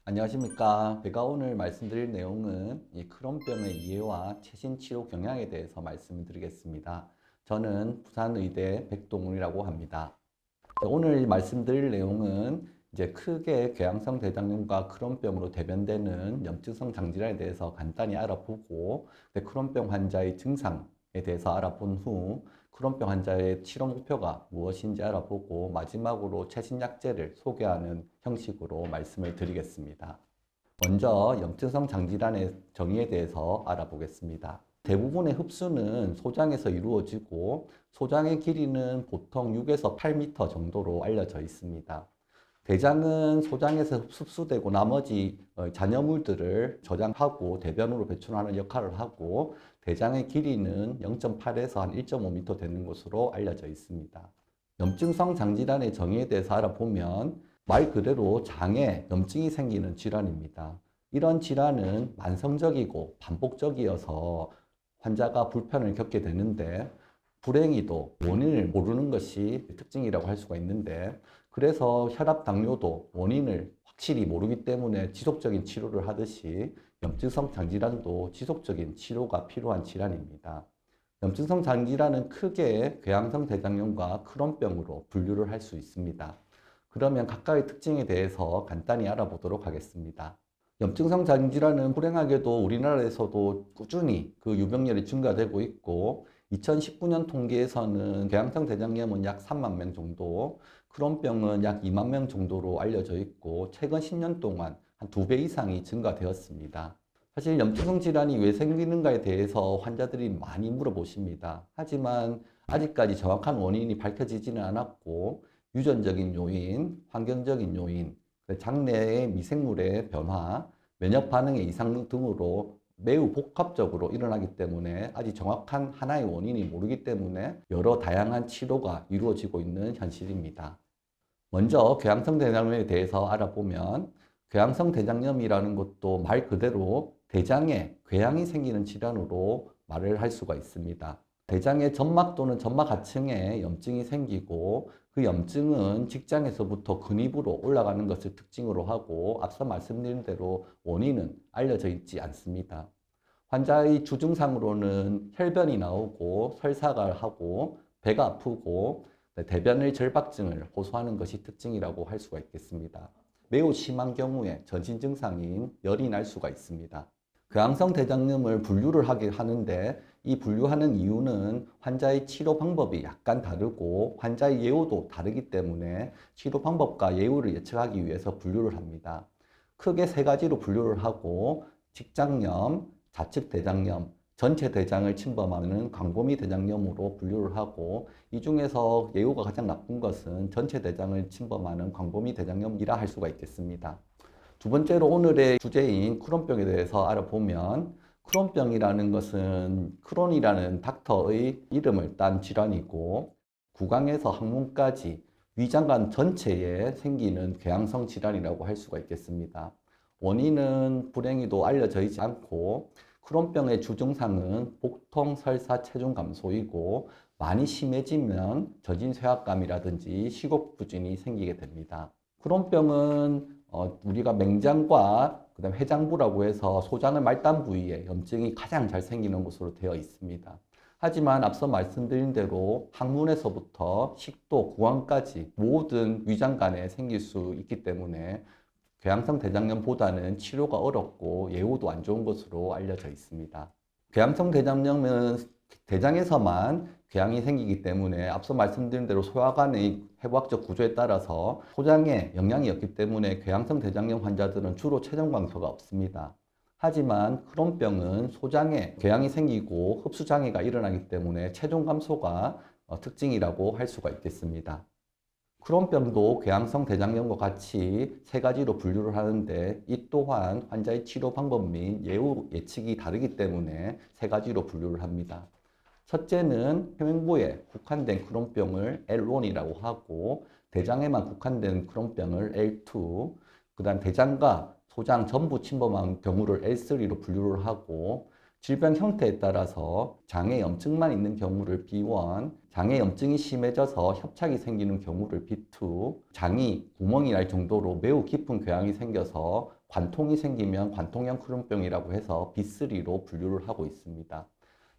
안녕하십니까. 제가 오늘 말씀드릴 내용은 이 크론병의 이해와 최신 치료 경향에 대해서 말씀을 드리겠습니다. 저는 부산의대 백동훈이라고 합니다. 오늘 말씀드릴 내용은 이제 크게 궤양성 대장염과 크론병으로 대변되는 염증성 장질환에 대해서 간단히 알아보고, 크론병 환자의 증상에 대해서 알아본 후 크론병 환자의 치료 목표가 무엇인지 알아보고 마지막으로 최신 약제를 소개하는 형식으로 말씀을 드리겠습니다. 먼저 염증성 장질환의 정의에 대해서 알아보겠습니다. 대부분의 흡수는 소장에서 이루어지고 소장의 길이는 보통 6에서 8m 정도로 알려져 있습니다. 대장은 소장에서 흡수되고 나머지 잔여물들을 저장하고 대변으로 배출하는 역할을 하고, 대장의 길이는 0.8에서 한 1.5m 되는 것으로 알려져 있습니다. 염증성 장질환의 정의에 대해서 알아보면 말 그대로 장에 염증이 생기는 질환입니다. 이런 질환은 만성적이고 반복적이어서 환자가 불편을 겪게 되는데, 불행히도 원인을 모르는 것이 특징이라고 할 수가 있는데, 그래서 혈압, 당뇨도 원인을 확실히 모르기 때문에 지속적인 치료를 하듯이 염증성 장질환도 지속적인 치료가 필요한 질환입니다. 염증성 장질환은 크게 궤양성 대장염과 크론병으로 분류를 할 수 있습니다. 그러면 각각의 특징에 대해서 간단히 알아보도록 하겠습니다. 염증성 장질환은 불행하게도 우리나라에서도 꾸준히 그 유병률이 증가되고 있고, 2019년 통계에서는 궤양성 대장염은 약 3만 명 정도, 크론병은 약 2만 명 정도로 알려져 있고, 최근 10년 동안 한 2배 이상이 증가되었습니다. 사실 염증성 질환이 왜 생기는가에 대해서 환자들이 많이 물어보십니다. 하지만 아직까지 정확한 원인이 밝혀지지는 않았고, 유전적인 요인, 환경적인 요인, 장내의 미생물의 변화, 면역 반응의 이상 등으로 매우 복합적으로 일어나기 때문에 아직 정확한 하나의 원인이 모르기 때문에 여러 다양한 치료가 이루어지고 있는 현실입니다. 먼저 궤양성 대장염에 대해서 알아보면, 궤양성 대장염이라는 것도 말 그대로 대장에 궤양이 생기는 질환으로 말을 할 수가 있습니다. 대장의 점막 또는 점막 하층에 염증이 생기고, 그 염증은 직장에서부터 근입으로 올라가는 것을 특징으로 하고, 앞서 말씀드린 대로 원인은 알려져 있지 않습니다. 환자의 주증상으로는 혈변이 나오고 설사가 하고 배가 아프고 대변의 결박증을 호소하는 것이 특징이라고 할 수가 있겠습니다. 매우 심한 경우에 전신 증상인 열이 날 수가 있습니다. 궤양성 대장염을 분류를 하게 하는데, 이 분류하는 이유는 환자의 치료 방법이 약간 다르고 환자의 예후도 다르기 때문에 치료 방법과 예후를 예측하기 위해서 분류를 합니다. 크게 세 가지로 분류를 하고, 직장염, 좌측 대장염, 전체 대장을 침범하는 광범위 대장염으로 분류를 하고, 이 중에서 예후가 가장 나쁜 것은 전체 대장을 침범하는 광범위 대장염이라 할 수가 있겠습니다. 두 번째로 오늘의 주제인 크론병에 대해서 알아보면, 크론병이라는 것은 크론이라는 닥터의 이름을 딴 질환이고, 구강에서 항문까지 위장관 전체에 생기는 궤양성 질환이라고 할 수가 있겠습니다. 원인은 불행히도 알려져 있지 않고, 크론병의 주증상은 복통, 설사, 체중 감소이고, 많이 심해지면 전신 쇠약감이라든지 식욕부진이 생기게 됩니다. 크론병은 우리가 맹장과 그다음 해장부라고 해서 소장의 말단 부위에 염증이 가장 잘 생기는 곳으로 되어 있습니다. 하지만 앞서 말씀드린 대로 항문에서부터 식도, 구강까지 모든 위장관에 생길 수 있기 때문에 궤양성 대장염보다는 치료가 어렵고 예후도 안 좋은 것으로 알려져 있습니다. 궤양성 대장염은 대장에서만 궤양이 생기기 때문에 앞서 말씀드린 대로 소화관의 해부학적 구조에 따라서 소장에 영향이 없기 때문에 궤양성 대장염 환자들은 주로 체중 감소가 없습니다. 하지만 크론병은 소장에 궤양이 생기고 흡수 장애가 일어나기 때문에 체중 감소가 특징이라고 할 수가 있겠습니다. 크론병도 궤양성 대장염과 같이 세 가지로 분류를 하는데, 이 또한 환자의 치료 방법 및 예후 예측이 다르기 때문에 세 가지로 분류를 합니다. 첫째는 횡행부에 국한된 크론병을 L1이라고 하고, 대장에만 국한된 크론병을 L2, 그 다음 대장과 소장 전부 침범한 경우를 L3로 분류를 하고, 질병 형태에 따라서 장에 염증만 있는 경우를 B1, 장에 염증이 심해져서 협착이 생기는 경우를 B2, 장이 구멍이 날 정도로 매우 깊은 궤양이 생겨서 관통이 생기면 관통형 크론병이라고 해서 B3로 분류를 하고 있습니다.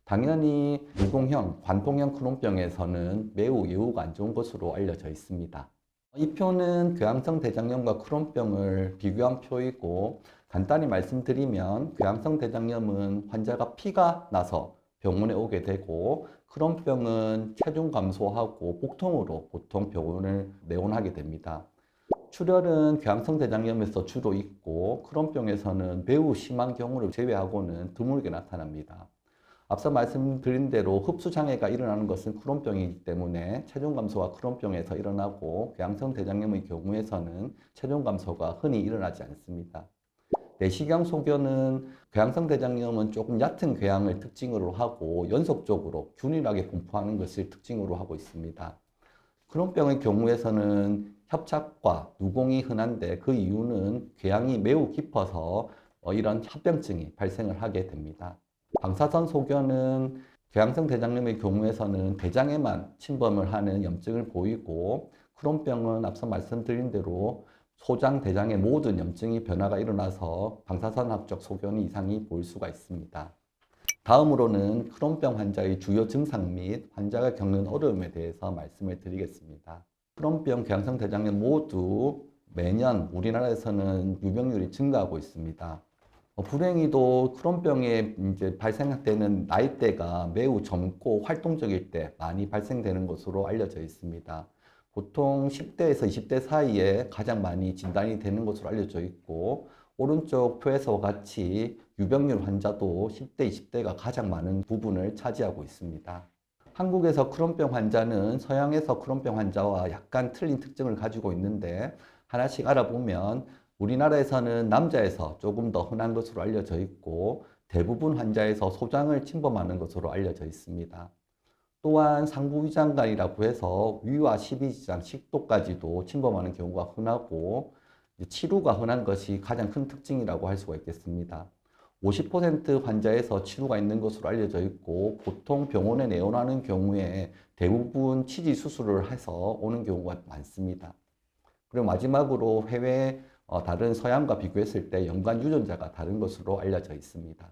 당연히 유동형, 관통형 크론병에서는 매우 예후가 안 좋은 것으로 알려져 있습니다. 이 표는 궤양성 대장염과 크론병을 비교한 표이고, 간단히 말씀드리면 궤양성 대장염은 환자가 피가 나서 병원에 오게 되고, 크론병은 체중 감소하고 복통으로 보통 병원을 내원하게 됩니다. 출혈은 궤양성 대장염에서 주로 있고, 크론병에서는 매우 심한 경우를 제외하고는 드물게 나타납니다. 앞서 말씀드린 대로 흡수 장애가 일어나는 것은 크론병이기 때문에 체중 감소가 크론병에서 일어나고, 궤양성 대장염의 경우에서는 체중 감소가 흔히 일어나지 않습니다. 내시경 소견은 궤양성 대장염은 조금 얕은 궤양을 특징으로 하고 연속적으로 균일하게 분포하는 것을 특징으로 하고 있습니다. 크론병의 경우에서는 협착과 누공이 흔한데, 그 이유는 궤양이 매우 깊어서 이런 합병증이 발생을 하게 됩니다. 방사선 소견은 궤양성 대장염의 경우에서는 대장에만 침범을 하는 염증을 보이고, 크론병은 앞서 말씀드린 대로 소장, 대장의 모든 염증이 변화가 일어나서 방사선학적 소견이 이상이 보일 수가 있습니다. 다음으로는 크론병 환자의 주요 증상 및 환자가 겪는 어려움에 대해서 말씀을 드리겠습니다. 크론병, 궤양성 대장염 모두 매년 우리나라에서는 유병률이 증가하고 있습니다. 불행히도 크론병에 이제 발생되는 나이대가 매우 젊고 활동적일 때 많이 발생되는 것으로 알려져 있습니다. 보통 10대에서 20대 사이에 가장 많이 진단이 되는 것으로 알려져 있고, 오른쪽 표에서와 같이 유병률 환자도 10대, 20대가 가장 많은 부분을 차지하고 있습니다. 한국에서 크론병 환자는 서양에서 크론병 환자와 약간 틀린 특징을 가지고 있는데, 하나씩 알아보면 우리나라에서는 남자에서 조금 더 흔한 것으로 알려져 있고, 대부분 환자에서 소장을 침범하는 것으로 알려져 있습니다. 또한 상부위장관이라고 해서 위와 십이지장, 식도까지도 침범하는 경우가 흔하고, 치루가 흔한 것이 가장 큰 특징이라고 할 수가 있겠습니다. 50% 환자에서 치루가 있는 것으로 알려져 있고, 보통 병원에 내원하는 경우에 대부분 치지 수술을 해서 오는 경우가 많습니다. 그리고 마지막으로 해외 다른 서양과 비교했을 때 연관 유전자가 다른 것으로 알려져 있습니다.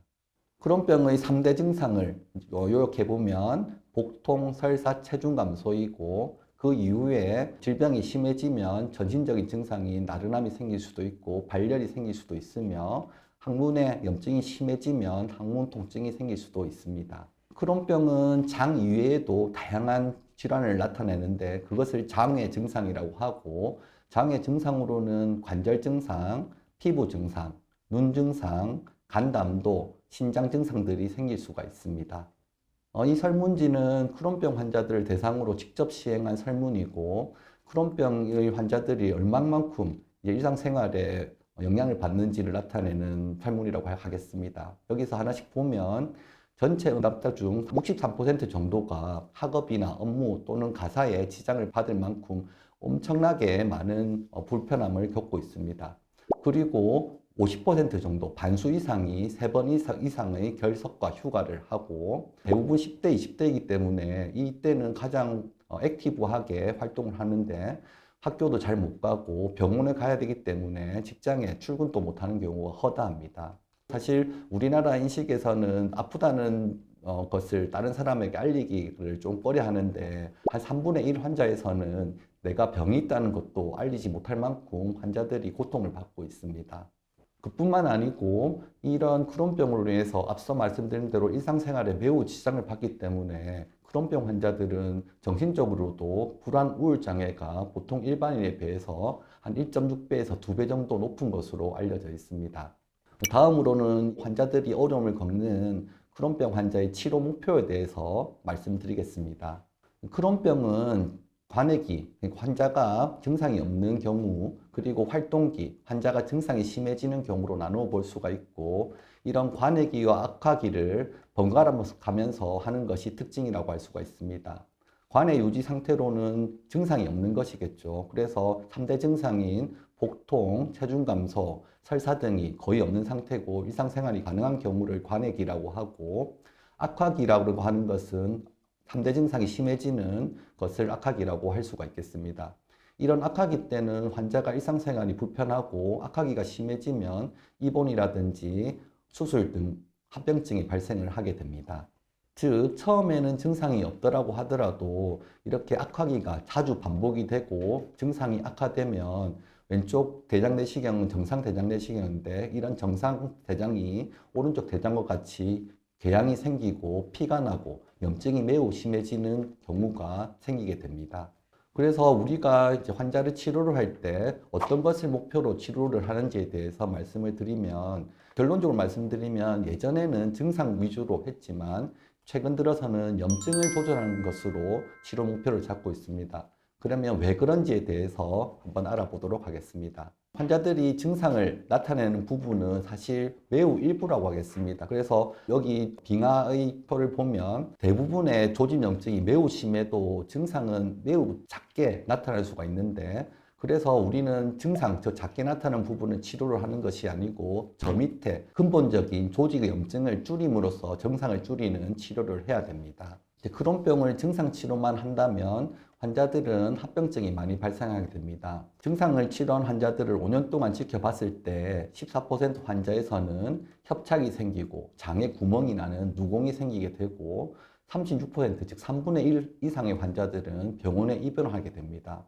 크론병의 3대 증상을 요약해 보면 복통, 설사, 체중 감소이고, 그 이후에 질병이 심해지면 전신적인 증상인 나른함이 생길 수도 있고 발열이 생길 수도 있으며, 항문에 염증이 심해지면 항문 통증이 생길 수도 있습니다. 크론병은 장 이외에도 다양한 질환을 나타내는데, 그것을 장외 증상이라고 하고, 장외 증상으로는 관절 증상, 피부 증상, 눈 증상, 간담도, 신장 증상들이 생길 수가 있습니다. 이 설문지는 크론병 환자들을 대상으로 직접 시행한 설문이고, 크론병의 환자들이 얼마만큼 일상생활에 영향을 받는지를 나타내는 설문이라고 하겠습니다. 여기서 하나씩 보면 전체 응답자 중 63% 정도가 학업이나 업무 또는 가사에 지장을 받을 만큼 엄청나게 많은 불편함을 겪고 있습니다. 그리고 50% 정도, 반수 이상이 3번 이상의 결석과 휴가를 하고, 대부분 10대, 20대이기 때문에 이때는 가장 액티브하게 활동을 하는데, 학교도 잘 못 가고 병원에 가야 되기 때문에 직장에 출근도 못하는 경우가 허다합니다. 사실 우리나라 인식에서는 아프다는 것을 다른 사람에게 알리기를 좀 꺼려 하는데, 한 3분의 1 환자에서는 내가 병이 있다는 것도 알리지 못할 만큼 환자들이 고통을 받고 있습니다. 그뿐만 아니고 이런 크론병으로 인해서 앞서 말씀드린 대로 일상생활에 매우 지장을 받기 때문에 크론병 환자들은 정신적으로도 불안, 우울 장애가 보통 일반인에 비해서 한 1.6배에서 2배 정도 높은 것으로 알려져 있습니다. 다음으로는 환자들이 어려움을 겪는 크론병 환자의 치료 목표에 대해서 말씀드리겠습니다. 크론병은 관해기, 환자가 증상이 없는 경우, 그리고 활동기, 환자가 증상이 심해지는 경우로 나누어 볼 수가 있고, 이런 관해기와 악화기를 번갈아 가면서 하는 것이 특징이라고 할 수가 있습니다. 관해 유지 상태로는 증상이 없는 것이겠죠. 그래서 3대 증상인 복통, 체중 감소, 설사 등이 거의 없는 상태고 일상생활이 가능한 경우를 관해기라고 하고, 악화기라고 하는 것은 3대 증상이 심해지는 것을 악화기라고 할 수가 있겠습니다. 이런 악화기 때는 환자가 일상생활이 불편하고 악화기가 심해지면 입원이라든지 수술 등 합병증이 발생을 하게 됩니다. 즉, 처음에는 증상이 없더라고 하더라도 이렇게 악화기가 자주 반복이 되고 증상이 악화되면 왼쪽 대장 내시경은 정상 대장 내시경인데 이런 정상 대장이 오른쪽 대장과 같이 궤양이 생기고 피가 나고 염증이 매우 심해지는 경우가 생기게 됩니다. 그래서 우리가 이제 환자를 치료를 할 때 어떤 것을 목표로 치료를 하는지에 대해서 말씀을 드리면, 결론적으로 말씀드리면 예전에는 증상 위주로 했지만 최근 들어서는 염증을 조절하는 것으로 치료 목표를 잡고 있습니다. 그러면 왜 그런지에 대해서 한번 알아보도록 하겠습니다. 환자들이 증상을 나타내는 부분은 사실 매우 일부라고 하겠습니다. 그래서 여기 빙하의 표를 보면 대부분의 조직염증이 매우 심해도 증상은 매우 작게 나타날 수가 있는데, 그래서 우리는 증상, 저 작게 나타나는 부분을 치료를 하는 것이 아니고 저 밑에 근본적인 조직의 염증을 줄임으로써 증상을 줄이는 치료를 해야 됩니다. 크론병을 증상 치료만 한다면 환자들은 합병증이 많이 발생하게 됩니다. 증상을 치료한 환자들을 5년 동안 지켜봤을 때 14% 환자에서는 협착이 생기고 장에 구멍이 나는 누공이 생기게 되고 36%, 즉 3분의 1 이상의 환자들은 병원에 입원을 하게 됩니다.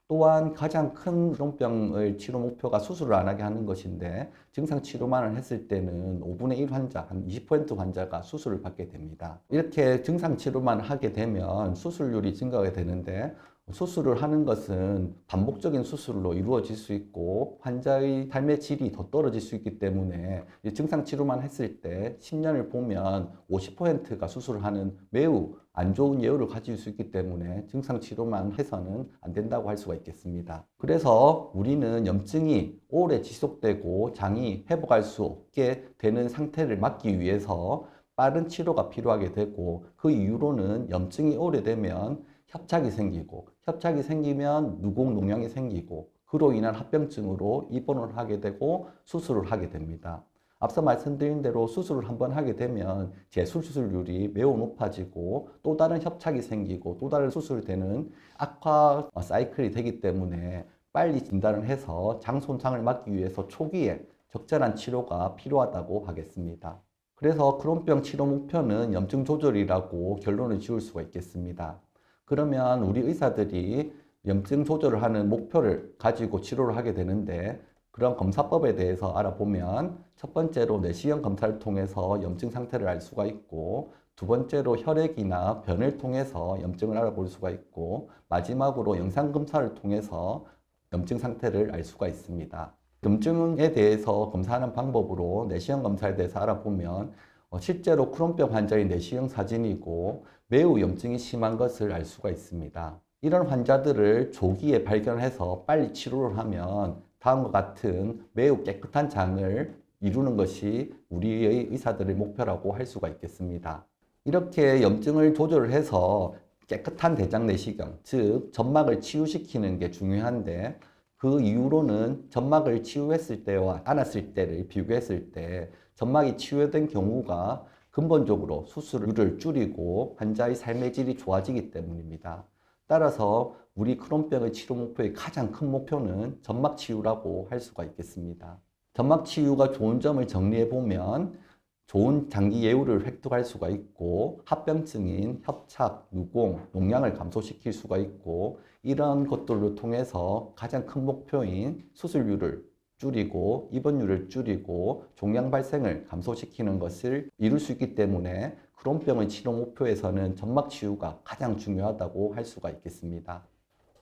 또한 가장 큰 크론병을 치료 목표가 수술을 안 하게 하는 것인데 증상 치료만을 했을 때는 5분의 1 환자, 한 20% 환자가 수술을 받게 됩니다. 이렇게 증상 치료만 하게 되면 수술률이 증가가 되는데, 수술을 하는 것은 반복적인 수술로 이루어질 수 있고 환자의 삶의 질이 더 떨어질 수 있기 때문에 증상 치료만 했을 때 10년을 보면 50%가 수술을 하는 매우 안 좋은 예후를 가질 수 있기 때문에 증상 치료만 해서는 안 된다고 할 수가 있겠습니다. 그래서 우리는 염증이 오래 지속되고 장이 회복할 수 없게 되는 상태를 막기 위해서 빠른 치료가 필요하게 되고, 그 이후로는 염증이 오래되면 협착이 생기고, 협착이 생기면 누공 농양이 생기고, 그로 인한 합병증으로 입원을 하게 되고 수술을 하게 됩니다. 앞서 말씀드린 대로 수술을 한번 하게 되면 재수술률이 매우 높아지고 또 다른 협착이 생기고 또 다른 수술되는 악화 사이클이 되기 때문에 빨리 진단을 해서 장 손상을 막기 위해서 초기에 적절한 치료가 필요하다고 하겠습니다. 그래서 크론병 치료 목표는 염증 조절이라고 결론을 지을 수가 있겠습니다. 그러면 우리 의사들이 염증 조절을 하는 목표를 가지고 치료를 하게 되는데, 그런 검사법에 대해서 알아보면 첫 번째로 내시경 검사를 통해서 염증 상태를 알 수가 있고, 두 번째로 혈액이나 변을 통해서 염증을 알아볼 수가 있고, 마지막으로 영상 검사를 통해서 염증 상태를 알 수가 있습니다. 염증에 대해서 검사하는 방법으로 내시경 검사에 대해서 알아보면 실제로 크론병 환자의 내시경 사진이고 매우 염증이 심한 것을 알 수가 있습니다. 이런 환자들을 조기에 발견해서 빨리 치료를 하면 다음과 같은 매우 깨끗한 장을 이루는 것이 우리의 의사들의 목표라고 할 수가 있겠습니다. 이렇게 염증을 조절을 해서 깨끗한 대장 내시경, 즉 점막을 치유시키는 게 중요한데, 그 이후로는 점막을 치유했을 때와 안았을 때를 비교했을 때 점막이 치유된 경우가 근본적으로 수술률을 줄이고 환자의 삶의 질이 좋아지기 때문입니다. 따라서 우리 크론병의 치료 목표의 가장 큰 목표는 점막 치유라고 할 수가 있겠습니다. 점막 치유가 좋은 점을 정리해 보면 좋은 장기 예후를 획득할 수가 있고, 합병증인 협착, 누공, 농양을 감소시킬 수가 있고, 이런 것들을 통해서 가장 큰 목표인 수술률을 줄이고 입원율을 줄이고 종양 발생을 감소시키는 것을 이룰 수 있기 때문에 크론병의 치료 목표에서는 점막 치유가 가장 중요하다고 할 수가 있겠습니다.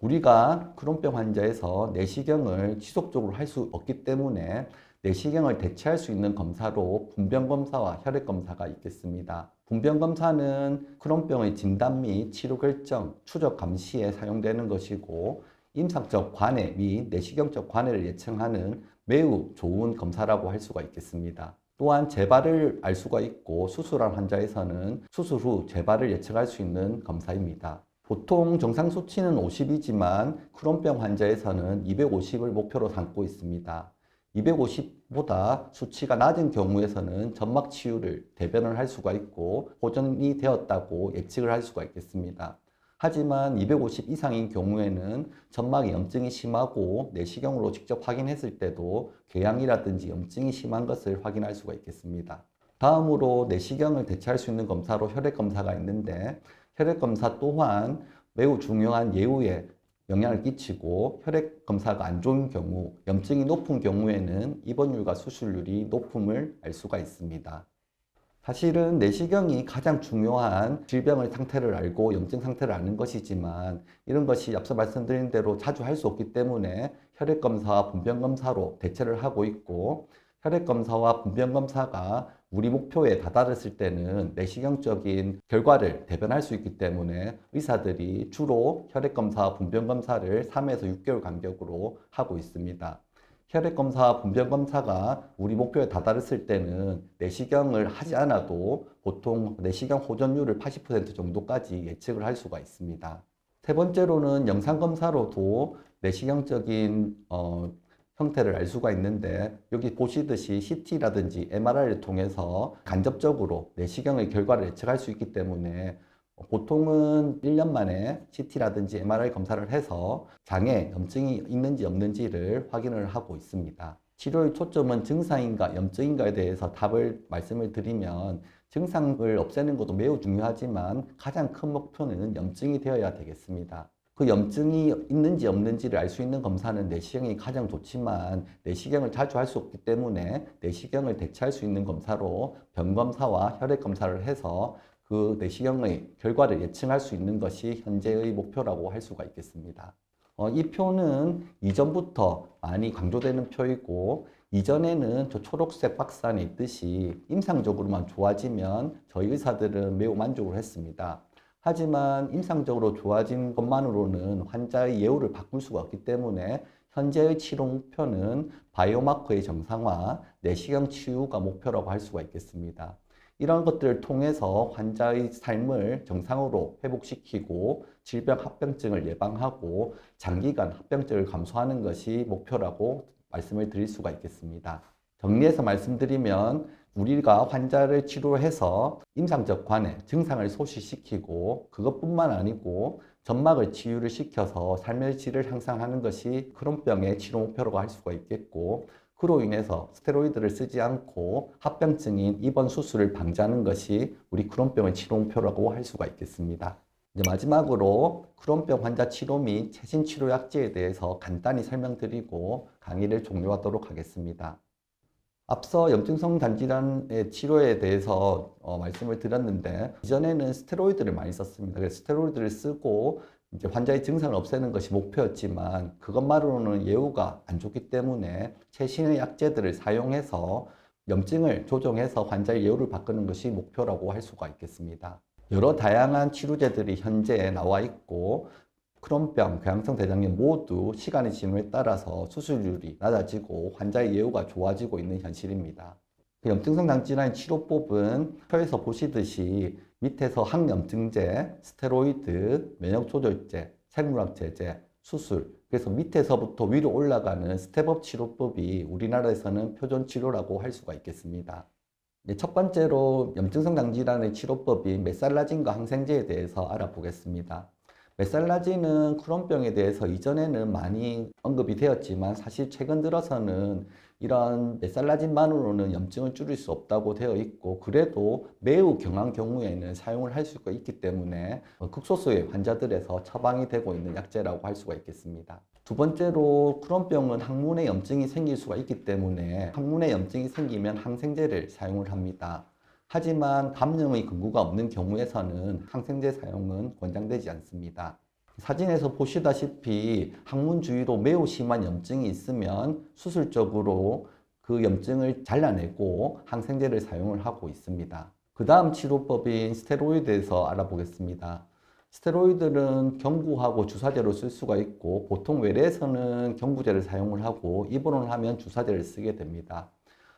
우리가 크론병 환자에서 내시경을 지속적으로 할 수 없기 때문에 내시경을 대체할 수 있는 검사로 분변검사와 혈액검사가 있겠습니다. 분변검사는 크론병의 진단 및 치료 결정, 추적 감시에 사용되는 것이고, 임상적 관해 및 내시경적 관해를 예측하는 매우 좋은 검사라고 할 수가 있겠습니다. 또한 재발을 알 수가 있고, 수술한 환자에서는 수술 후 재발을 예측할 수 있는 검사입니다. 보통 정상 수치는 50이지만 크론병 환자에서는 250을 목표로 삼고 있습니다. 250보다 수치가 낮은 경우에서는 점막 치유를 대변을 할 수가 있고 호전이 되었다고 예측을 할 수가 있겠습니다. 하지만 250 이상인 경우에는 점막에 염증이 심하고 내시경으로 직접 확인했을 때도 궤양이라든지 염증이 심한 것을 확인할 수가 있겠습니다. 다음으로 내시경을 대체할 수 있는 검사로 혈액검사가 있는데, 혈액검사 또한 매우 중요한 예후에 영향을 끼치고, 혈액검사가 안 좋은 경우, 염증이 높은 경우에는 입원율과 수술률이 높음을 알 수가 있습니다. 사실은 내시경이 가장 중요한 질병의 상태를 알고 염증 상태를 아는 것이지만, 이런 것이 앞서 말씀드린 대로 자주 할 수 없기 때문에 혈액검사와 분변검사로 대체를 하고 있고, 혈액검사와 분변검사가 우리 목표에 다다랐을 때는 내시경적인 결과를 대변할 수 있기 때문에 의사들이 주로 혈액검사와 분변검사를 3에서 6개월 간격으로 하고 있습니다. 혈액검사와 분변검사가 우리 목표에 다다랐을 때는 내시경을 하지 않아도 보통 내시경 호전율을 80% 정도까지 예측을 할 수가 있습니다. 세 번째로는 영상검사로도 내시경적인 형태를 알 수가 있는데, 여기 보시듯이 CT라든지 MRI를 통해서 간접적으로 내시경의 결과를 예측할 수 있기 때문에 보통은 1년 만에 CT라든지 MRI 검사를 해서 장에 염증이 있는지 없는지를 확인을 하고 있습니다. 치료의 초점은 증상인가 염증인가에 대해서 답을 말씀을 드리면, 증상을 없애는 것도 매우 중요하지만 가장 큰 목표는 염증이 되어야 되겠습니다. 그 염증이 있는지 없는지를 알 수 있는 검사는 내시경이 가장 좋지만, 내시경을 자주 할 수 없기 때문에 내시경을 대체할 수 있는 검사로 변검사와 혈액검사를 해서 그 내시경의 결과를 예측할 수 있는 것이 현재의 목표라고 할 수가 있겠습니다. 이 표는 이전부터 많이 강조되는 표이고, 이전에는 저 초록색 박스 안에 있듯이 임상적으로만 좋아지면 저희 의사들은 매우 만족을 했습니다. 하지만 임상적으로 좋아진 것만으로는 환자의 예후를 바꿀 수가 없기 때문에 현재의 치료 목표는 바이오마커의 정상화, 내시경 치유가 목표라고 할 수가 있겠습니다. 이런 것들을 통해서 환자의 삶을 정상으로 회복시키고 질병 합병증을 예방하고 장기간 합병증을 감소하는 것이 목표라고 말씀을 드릴 수가 있겠습니다. 정리해서 말씀드리면, 우리가 환자를 치료해서 임상적 관해, 증상을 소실시키고 그것뿐만 아니고 점막을 치유를 시켜서 삶의 질을 향상하는 것이 크론병의 치료 목표라고 할 수가 있겠고, 그로 인해서 스테로이드를 쓰지 않고 합병증인 입원 수술을 방지하는 것이 우리 크론병의 치료 목표라고 할 수가 있겠습니다. 이제 마지막으로 크론병 환자 치료 및 최신 치료 약제에 대해서 간단히 설명드리고 강의를 종료하도록 하겠습니다. 앞서 염증성 단질환의 치료에 대해서 말씀을 드렸는데, 이전에는 스테로이드를 많이 썼습니다. 그래서 스테로이드를 쓰고 이제 환자의 증상을 없애는 것이 목표였지만, 그것만으로는 예후가 안 좋기 때문에 최신의 약제들을 사용해서 염증을 조정해서 환자의 예후를 바꾸는 것이 목표라고 할 수가 있겠습니다. 여러 다양한 치료제들이 현재 나와 있고, 크론병, 궤양성 대장염 모두 시간의 진후에 따라서 수술률이 낮아지고 환자의 예후가 좋아지고 있는 현실입니다. 염증성 장질환 치료법은 표에서 보시듯이 밑에서 항염증제, 스테로이드, 면역조절제, 생물학제제, 수술, 그래서 밑에서부터 위로 올라가는 스텝업 치료법이 우리나라에서는 표준치료라고 할 수가 있겠습니다. 첫 번째로 염증성 장질환의 치료법인 메살라진과 항생제에 대해서 알아보겠습니다. 메살라진은 크론병에 대해서 이전에는 많이 언급이 되었지만, 사실 최근 들어서는 이런 메살라진만으로는 염증을 줄일 수 없다고 되어 있고, 그래도 매우 경한 경우에는 사용을 할 수가 있기 때문에 극소수의 환자들에서 처방이 되고 있는 약제라고 할 수가 있겠습니다. 두 번째로, 크론병은 항문에 염증이 생길 수가 있기 때문에 항문에 염증이 생기면 항생제를 사용을 합니다. 하지만 감염의 근거가 없는 경우에서는 항생제 사용은 권장되지 않습니다. 사진에서 보시다시피 항문 주위로 매우 심한 염증이 있으면 수술적으로 그 염증을 잘라내고 항생제를 사용을 하고 있습니다. 그 다음 치료법인 스테로이드에서 알아보겠습니다. 스테로이드는 경구하고 주사제로 쓸 수가 있고, 보통 외래에서는 경구제를 사용을 하고 입원을 하면 주사제를 쓰게 됩니다.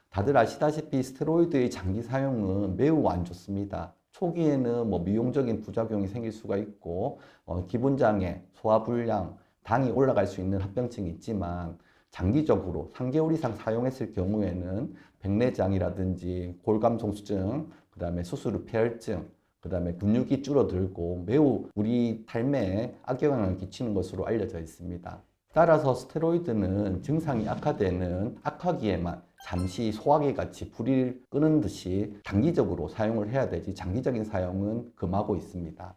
다들 아시다시피 스테로이드의 장기 사용은 매우 안 좋습니다. 초기에는 미용적인 부작용이 생길 수가 있고, 기분장애, 소화불량, 당이 올라갈 수 있는 합병증이 있지만, 장기적으로 3개월 이상 사용했을 경우에는 백내장이라든지 골감송수증, 그 다음에 수술 후 폐혈증, 그 그다음에 근육이 줄어들고 매우 우리 삶에 악영향을 끼치는 것으로 알려져 있습니다. 따라서 스테로이드는 증상이 악화되는 악화기에만 잠시 소화기 같이 불을 끄는 듯이 단기적으로 사용을 해야 되지 장기적인 사용은 금하고 있습니다.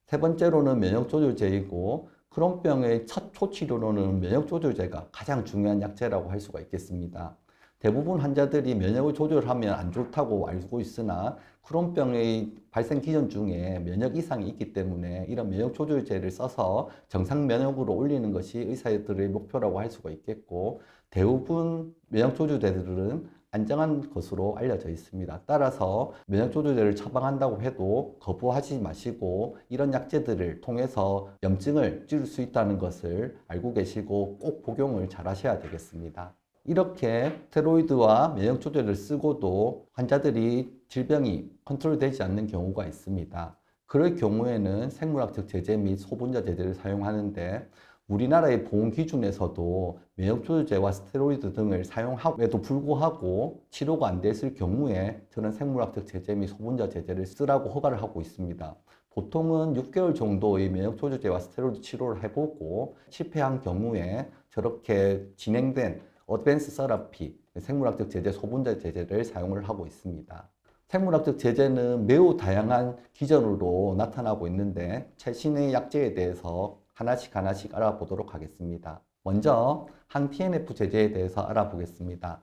세 번째로는 면역조절제이고 크론병의 첫 초치료로는 면역조절제가 가장 중요한 약제라고 할 수가 있겠습니다. 대부분 환자들이 면역을 조절하면 안 좋다고 알고 있으나 크론병의 발생 기전 중에 면역 이상이 있기 때문에 이런 면역 조절제를 써서 정상 면역으로 올리는 것이 의사들의 목표라고 할 수가 있겠고, 대부분 면역 조절제들은 안정한 것으로 알려져 있습니다. 따라서 면역 조절제를 처방한다고 해도 거부하지 마시고 이런 약제들을 통해서 염증을 줄일 수 있다는 것을 알고 계시고 꼭 복용을 잘 하셔야 되겠습니다. 이렇게 스테로이드와 면역 조절을 쓰고도 환자들이 질병이 컨트롤되지 않는 경우가 있습니다. 그럴 경우에는 생물학적 제제 및 소분자 제제를 사용하는데, 우리나라의 보험 기준에서도 면역 조절제와 스테로이드 등을 사용함에도 불구하고 치료가 안 됐을 경우에 저는 생물학적 제제 및 소분자 제제를 쓰라고 허가를 하고 있습니다. 보통은 6개월 정도의 면역 조절제와 스테로이드 치료를 해보고 실패한 경우에 저렇게 진행된 어드밴스 세라피, 생물학적 제제, 소분자 제제를 사용을 하고 있습니다. 생물학적 제제는 매우 다양한 기전으로 나타나고 있는데 최신의 약제에 대해서 하나씩 알아보도록 하겠습니다. 먼저 항-TNF 제제에 대해서 알아보겠습니다.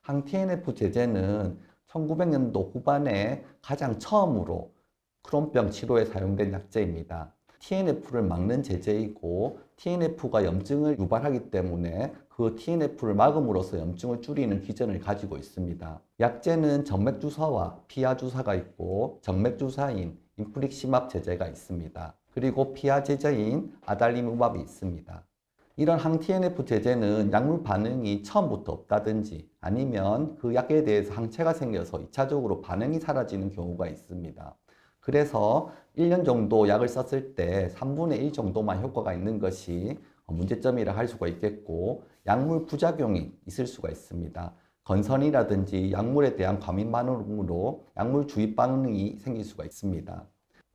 항-TNF 제제는 1900년도 후반에 가장 처음으로 크론병 치료에 사용된 약제입니다. TNF를 막는 제제이고 TNF가 염증을 유발하기 때문에 그 TNF를 막음으로써 염증을 줄이는 기전을 가지고 있습니다. 약제는 정맥주사와 피하주사가 있고 정맥주사인 인플릭시맙 제제가 있습니다. 그리고 피하 제제인 아달리무맙이 있습니다. 이런 항-TNF 제제는 약물 반응이 처음부터 없다든지 아니면 그 약에 대해서 항체가 생겨서 2차적으로 반응이 사라지는 경우가 있습니다. 그래서 1년 정도 약을 썼을 때 3분의 1 정도만 효과가 있는 것이 문제점이라 할 수가 있겠고, 약물 부작용이 있을 수가 있습니다. 건선이라든지 약물에 대한 과민 반응으로 약물 주입 반응이 생길 수가 있습니다.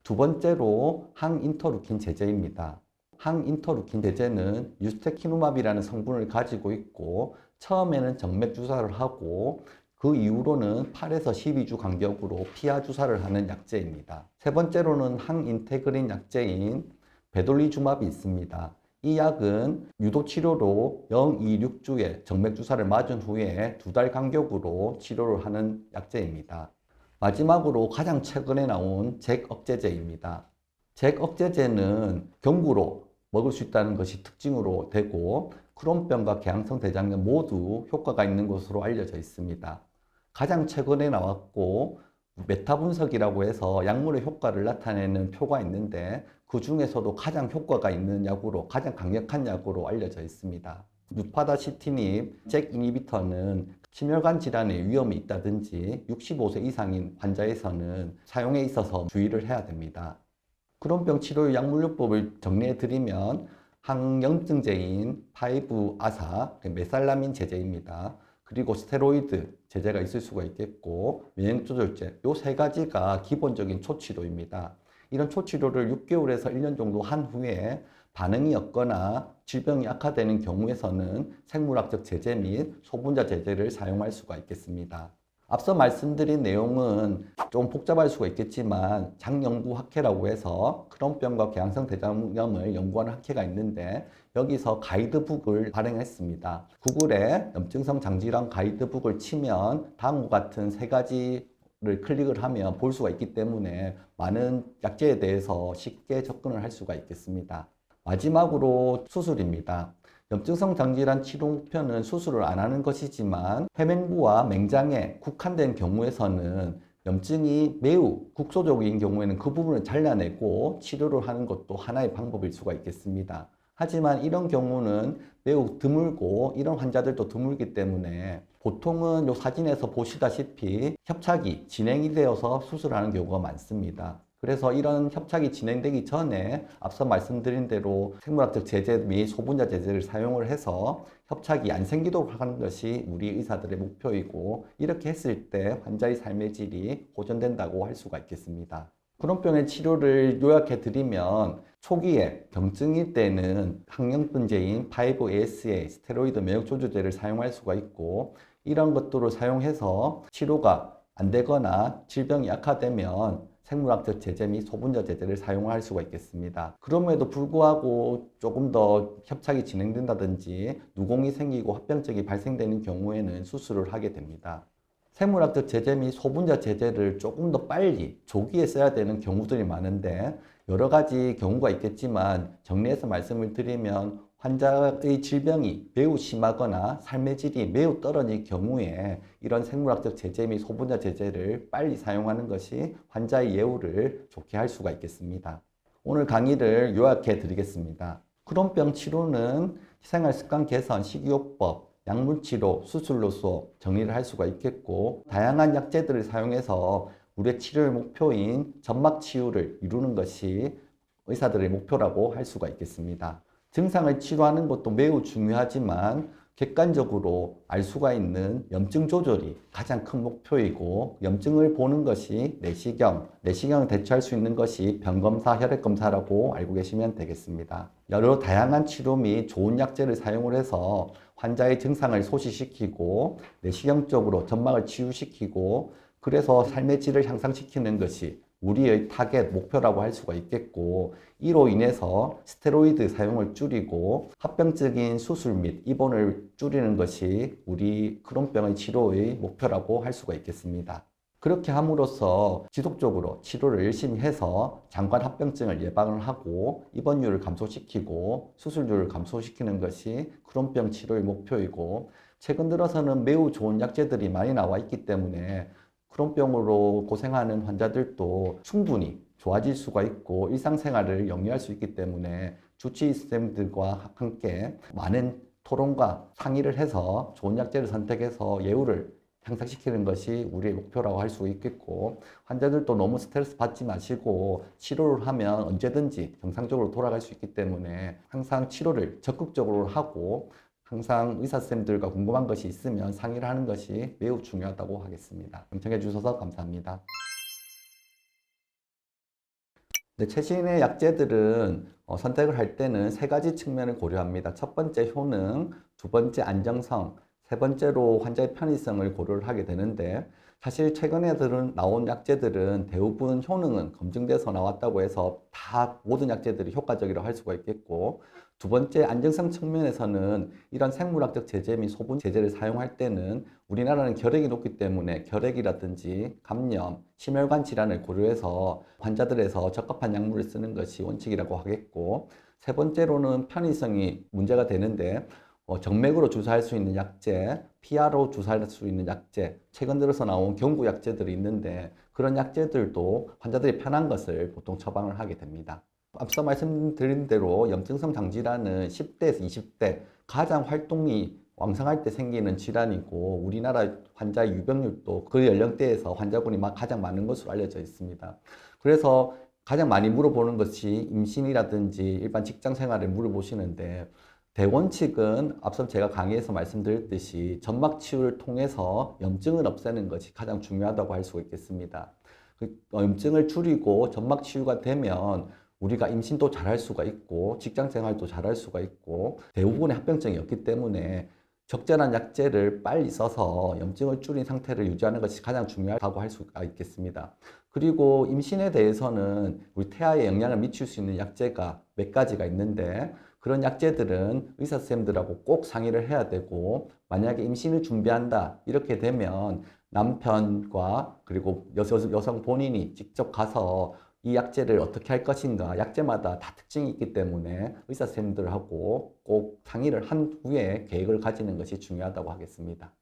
두 번째로 항인터루킨 제제입니다. 항인터루킨 제제는 유스테키누맙이라는 성분을 가지고 있고 처음에는 정맥 주사를 하고 그 이후로는 8에서 12주 간격으로 피하 주사를 하는 약제입니다. 세 번째로는 항인테그린 약제인 베돌리주맙이 있습니다. 이 약은 유도치료로 026주에 정맥주사를 맞은 후에 2달 간격으로 치료를 하는 약제입니다. 마지막으로 가장 최근에 나온 잭 억제제입니다. 잭 억제제는 경구로 먹을 수 있다는 것이 특징으로 되고 크론병과 개항성 대장염 모두 효과가 있는 것으로 알려져 있습니다. 가장 최근에 나왔고 메타 분석이라고 해서 약물의 효과를 나타내는 표가 있는데 그 중에서도 가장 효과가 있는 약으로, 가장 강력한 약으로 알려져 있습니다. 누파다시티닙 잭 이니비터는 심혈관 질환의 위험이 있다든지 65세 이상인 환자에서는 사용에 있어서 주의를 해야 됩니다. 크론병 치료의 약물요법을 정리해 드리면 항염증제인 5-아사, 메살라민 제제입니다. 그리고 스테로이드 제제가 있을 수가 있겠고 면역조절제, 이 세 가지가 기본적인 초치료입니다. 이런 초치료를 6개월에서 1년 정도 한 후에 반응이 없거나 질병이 악화되는 경우에서는 생물학적 제제 및 소분자 제제를 사용할 수가 있겠습니다. 앞서 말씀드린 내용은 좀 복잡할 수가 있겠지만 장연구학회라고 해서 크론병과 개항성 대장염을 연구하는 학회가 있는데 여기서 가이드북을 발행했습니다. 구글에 염증성 장질환 가이드북을 치면 다음과 같은 세 가지를 클릭을 하면 볼 수가 있기 때문에 많은 약제에 대해서 쉽게 접근을 할 수가 있겠습니다. 마지막으로 수술입니다. 염증성 장질환 치료 목표는 수술을 안 하는 것이지만 회맹부와 맹장에 국한된 경우에서는 염증이 매우 국소적인 경우에는 그 부분을 잘라내고 치료를 하는 것도 하나의 방법일 수가 있겠습니다. 하지만 이런 경우는 매우 드물고 이런 환자들도 드물기 때문에 보통은 이 사진에서 보시다시피 협착이 진행이 되어서 수술하는 경우가 많습니다. 그래서 이런 협착이 진행되기 전에 앞서 말씀드린 대로 생물학적 제제 및 소분자 제제를 사용을 해서 협착이 안 생기도록 하는 것이 우리 의사들의 목표이고 이렇게 했을 때 환자의 삶의 질이 보존된다고 할 수가 있겠습니다. 크론병의 치료를 요약해 드리면 초기에 경증일 때는 항염분제인 5-ASA 스테로이드 면역 조절제를 사용할 수가 있고, 이런 것들을 사용해서 치료가 안 되거나 질병이 악화되면 생물학적 제제 및 소분자 제제를 사용할 수가 있겠습니다. 그럼에도 불구하고 조금 더 협착이 진행된다든지 누공이 생기고 합병증이 발생되는 경우에는 수술을 하게 됩니다. 생물학적 제제 및 소분자 제제를 조금 더 빨리 조기에 써야 되는 경우들이 많은데, 여러 가지 경우가 있겠지만 정리해서 말씀을 드리면 환자의 질병이 매우 심하거나 삶의 질이 매우 떨어질 경우에 이런 생물학적 제제 및 소분자 제제를 빨리 사용하는 것이 환자의 예후를 좋게 할 수가 있겠습니다. 오늘 강의를 요약해 드리겠습니다. 크론병 치료는 생활습관 개선, 식이요법, 약물치료, 수술로서 정리를 할 수가 있겠고, 다양한 약제들을 사용해서 우리의 치료의 목표인 점막치유를 이루는 것이 의사들의 목표라고 할 수가 있겠습니다. 증상을 치료하는 것도 매우 중요하지만 객관적으로 알 수가 있는 염증 조절이 가장 큰 목표이고, 염증을 보는 것이 내시경을 대처할 수 있는 것이 병검사, 혈액검사라고 알고 계시면 되겠습니다. 여러 다양한 치료 및 좋은 약제를 사용을 해서 환자의 증상을 소실시키고 내시경적으로 점막을 치유시키고, 그래서 삶의 질을 향상시키는 것이 우리의 타겟 목표라고 할 수가 있겠고, 이로 인해서 스테로이드 사용을 줄이고 합병적인 수술 및 입원을 줄이는 것이 우리 크론병의 치료의 목표라고 할 수가 있겠습니다. 그렇게 함으로써 지속적으로 치료를 열심히 해서 장관 합병증을 예방을 하고 입원율을 감소시키고 수술률을 감소시키는 것이 크론병 치료의 목표이고, 최근 들어서는 매우 좋은 약제들이 많이 나와 있기 때문에 크론병으로 고생하는 환자들도 충분히 좋아질 수가 있고 일상생활을 영위할 수 있기 때문에 주치의선생님들과 함께 많은 토론과 상의를 해서 좋은 약제를 선택해서 예후를 향상시키는 것이 우리의 목표라고 할 수 있겠고, 환자들도 너무 스트레스 받지 마시고 치료를 하면 언제든지 정상적으로 돌아갈 수 있기 때문에 항상 치료를 적극적으로 하고, 항상 의사쌤들과 궁금한 것이 있으면 상의를 하는 것이 매우 중요하다고 하겠습니다. 경청해 주셔서 감사합니다. 네, 최신의 약제들은 선택을 할 때는 세 가지 측면을 고려합니다. 첫 번째 효능, 두 번째 안정성, 세 번째로 환자의 편의성을 고려를 하게 되는데, 사실 최근에 나온 약제들은 대부분 효능은 검증돼서 나왔다고 해서 다 모든 약제들이 효과적이라고 할 수가 있겠고, 두 번째 안정성 측면에서는 이런 생물학적 제제 및 소분 제제를 사용할 때는 우리나라는 결핵이 높기 때문에 결핵이라든지 감염, 심혈관 질환을 고려해서 환자들에서 적합한 약물을 쓰는 것이 원칙이라고 하겠고, 세 번째로는 편의성이 문제가 되는데, 정맥으로 주사할 수 있는 약제, 피하로 주사할 수 있는 약제, 최근 들어서 나온 경구 약제들이 있는데 그런 약제들도 환자들이 편한 것을 보통 처방을 하게 됩니다. 앞서 말씀드린 대로 염증성 장질환은 10대에서 20대 가장 활동이 왕성할 때 생기는 질환이고, 우리나라 환자 유병률도 그 연령대에서 환자분이 가장 많은 것으로 알려져 있습니다. 그래서 가장 많이 물어보는 것이 임신이라든지 일반 직장 생활을 물어보시는데, 대원칙은 앞서 제가 강의에서 말씀드렸듯이 점막 치유를 통해서 염증을 없애는 것이 가장 중요하다고 할 수 있겠습니다. 염증을 줄이고 점막 치유가 되면 우리가 임신도 잘할 수가 있고 직장 생활도 잘할 수가 있고 대부분의 합병증이 없기 때문에 적절한 약제를 빨리 써서 염증을 줄인 상태를 유지하는 것이 가장 중요하다고 할 수가 있겠습니다. 그리고 임신에 대해서는 우리 태아에 영향을 미칠 수 있는 약제가 몇 가지가 있는데, 그런 약제들은 의사 선생님들하고 꼭 상의를 해야 되고, 만약에 임신을 준비한다 이렇게 되면 남편과 그리고 여성 본인이 직접 가서 이 약제를 어떻게 할 것인가, 약제마다 다 특징이 있기 때문에 의사 선생님들하고 꼭 상의를 한 후에 계획을 가지는 것이 중요하다고 하겠습니다.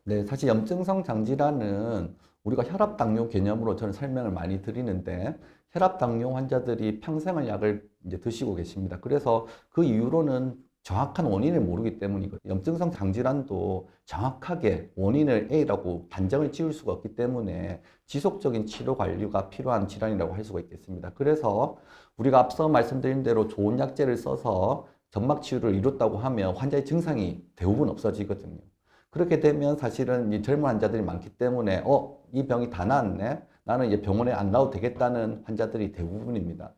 네, 사실 염증성 장질환은 우리가 혈압당뇨 개념으로 저는 설명을 많이 드리는데, 혈압당뇨 환자들이 평생을 약을 이제 드시고 계십니다. 그래서 그 이후로는 정확한 원인을 모르기 때문이거든요. 염증성 장질환도 정확하게 원인을 A라고 단정을 지을 수가 없기 때문에 지속적인 치료 관리가 필요한 질환이라고 할 수가 있겠습니다. 그래서 우리가 앞서 말씀드린 대로 좋은 약제를 써서 점막 치유를 이뤘다고 하면 환자의 증상이 대부분 없어지거든요. 그렇게 되면 사실은 이 젊은 환자들이 많기 때문에 이 병이 다 나았네? 나는 이제 병원에 안 가도 되겠다는 환자들이 대부분입니다.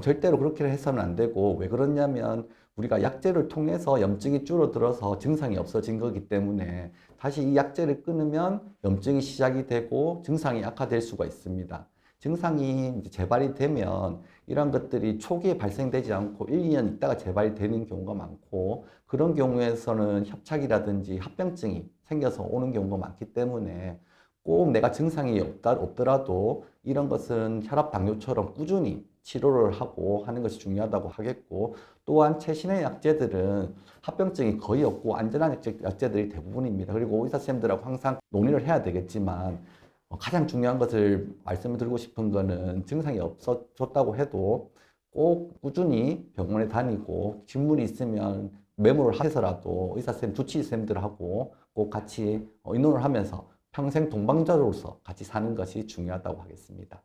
절대로 그렇게 해서는 안 되고, 왜 그러냐면 우리가 약제를 통해서 염증이 줄어들어서 증상이 없어진 거기 때문에 다시 이 약제를 끊으면 염증이 시작이 되고 증상이 악화될 수가 있습니다. 증상이 이제 재발이 되면 이런 것들이 초기에 발생되지 않고 1, 2년 있다가 재발이 되는 경우가 많고, 그런 경우에서는 협착이라든지 합병증이 생겨서 오는 경우가 많기 때문에 꼭 내가 증상이 없더라도 이런 것은 혈압당뇨처럼 꾸준히 치료를 하고 하는 것이 중요하다고 하겠고, 또한 최신의 약제들은 합병증이 거의 없고 안전한 약제들이 대부분입니다. 그리고 의사 선생님들하고 항상 논의를 해야 되겠지만, 가장 중요한 것을 말씀을 드리고 싶은 거는 증상이 없어졌다고 해도 꼭 꾸준히 병원에 다니고 질문이 있으면 메모를 해서라도 의사 선생님, 주치의 선생님들하고 꼭 같이 의논을 하면서 평생 동반자로서 같이 사는 것이 중요하다고 하겠습니다.